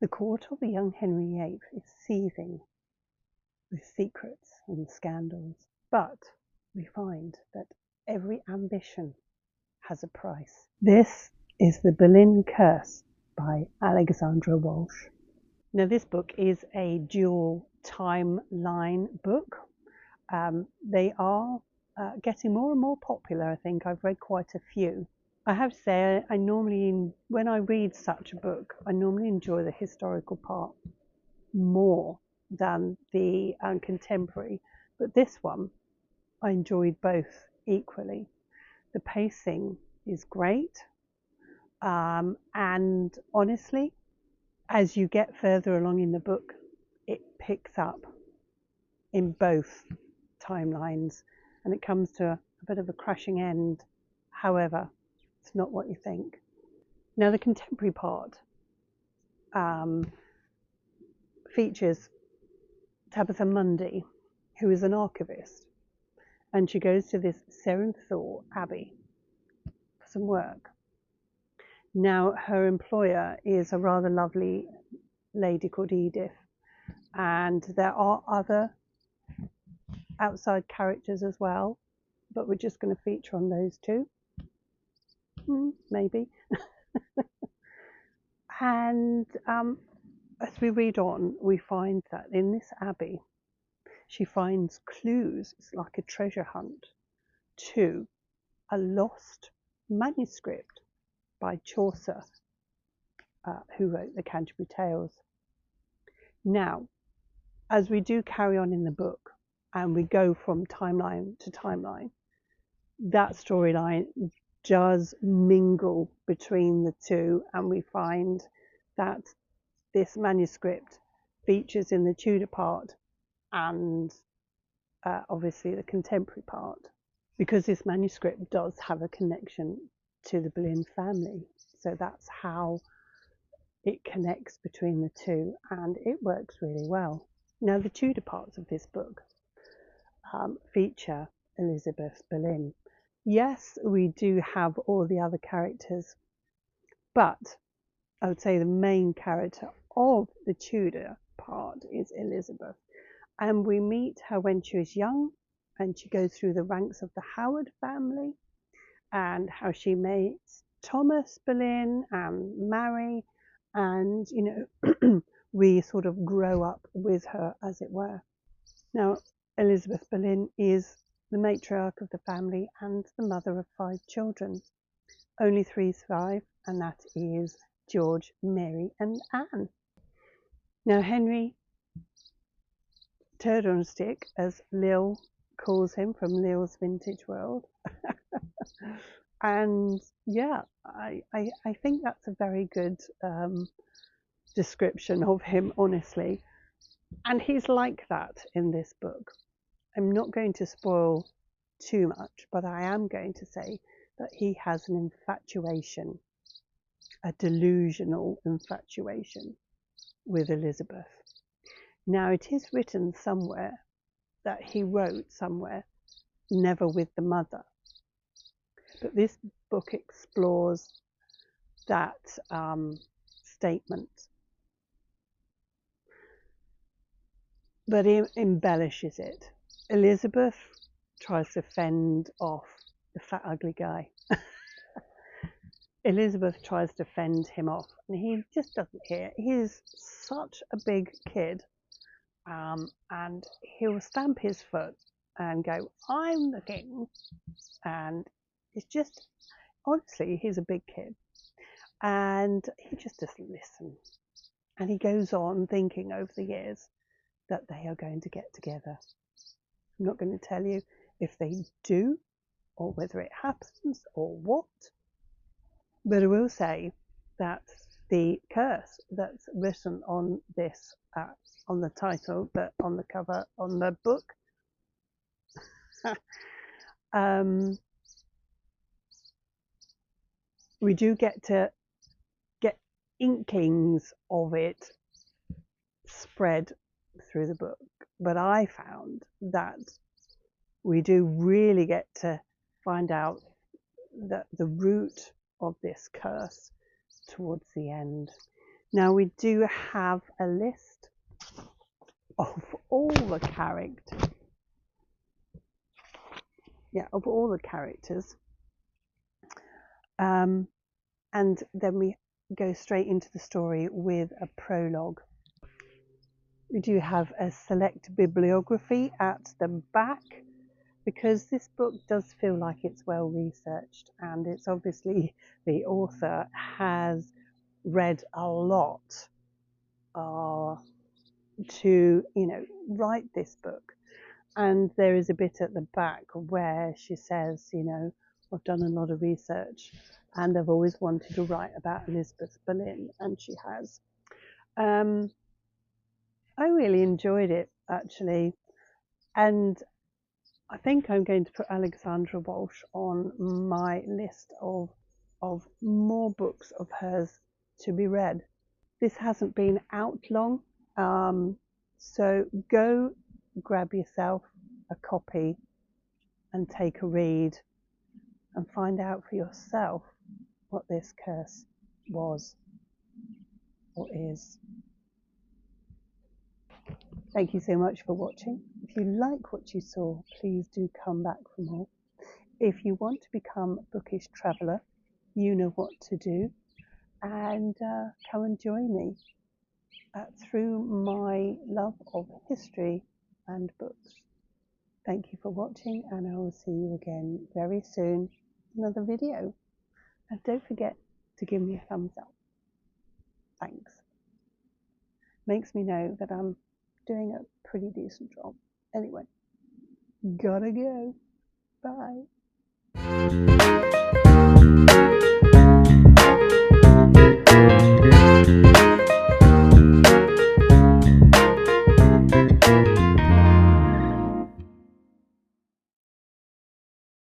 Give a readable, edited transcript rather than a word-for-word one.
The court of the young Henry VIII is seething with secrets and scandals, but we find that every ambition has a price. This is The Boleyn Curse by Alexandra Walsh. Now, this book is a dual timeline book. They are getting more and more popular, I think. I've read quite a few. I have to say, when I read such a book, I normally enjoy the historical part more than the contemporary. But this one, I enjoyed both equally. The pacing is great. And honestly, as you get further along in the book, it picks up in both timelines and it comes to a bit of a crashing end. However, it's not what you think. Now, the contemporary part features Tabitha Mundy, who is an archivist, and she goes to this Serenthal Abbey for some work. Now, her employer is a rather lovely lady called Edith, and there are other outside characters as well, but we're just going to feature on those two. Maybe. And as we read on, we find that in this abbey, she finds clues. It's like a treasure hunt to a lost manuscript by Chaucer, who wrote the Canterbury Tales. Now, as we do carry on in the book and we go from timeline to timeline, that storyline does mingle between the two, and we find that this manuscript features in the Tudor part and obviously the contemporary part, because this manuscript does have a connection to the Boleyn family. So that's how it connects between the two, and it works really well. Now, the Tudor parts of this book feature Elizabeth Boleyn. Yes, we do have all the other characters, but I would say the main character of the Tudor part is Elizabeth. And we meet her when she was young, and she goes through the ranks of the Howard family, and how she meets Thomas Boleyn and Mary, and, you know, we sort of grow up with her, as it were. Now, Elizabeth Boleyn is the matriarch of the family and the mother of 5 children. Only 3 survive, and that is George, Mary, and Anne. Now, Henry Turd on a Stick, as Lil calls him from Lil's Vintage World. And yeah, I think that's a very good description of him, honestly. And he's like that in this book. I'm not going to spoil too much, but I am going to say that he has an infatuation, a delusional infatuation with Elizabeth. Now, it is written somewhere that he wrote somewhere, never with the mother. But this book explores that statement, but it embellishes it. Elizabeth tries to fend off the fat, ugly guy. Elizabeth tries to fend him off, and he just doesn't hear. He's such a big kid, and he'll stamp his foot and go, "I'm the king," and it's just, honestly, he's a big kid, and he just doesn't listen. And he goes on thinking over the years that they are going to get together. I'm not going to tell you if they do, or whether it happens, or what. But I will say that the curse that's written on this, on the title, but on the cover, on the book, we do get to get inklings of it spread through the book. But I found that we do really get to find out that the root of this curse towards the end. Now we do have a list of all the characters. Yeah, of all the characters. And then we go straight into the story with a prologue. We do have a select bibliography at the back, because this book does feel like it's well researched, and it's obviously the author has read a lot to write this book. And there is a bit at the back where she says, I've done a lot of research and I've always wanted to write about Elizabeth Boleyn, and she has. I really enjoyed it, actually, and I think I'm going to put Alexandra Walsh on my list of more books of hers to be read. This hasn't been out long, so go grab yourself a copy and take a read and find out for yourself what this curse was or is. Thank you so much for watching. If you like what you saw, please do come back for more. If you want to become a bookish traveller, you know what to do, and come and join me through my love of history and books. Thank you for watching, and I will see you again very soon in another video. And don't forget to give me a thumbs up. Thanks. Makes me know that I'm doing a pretty decent job. Anyway, gotta go. Bye.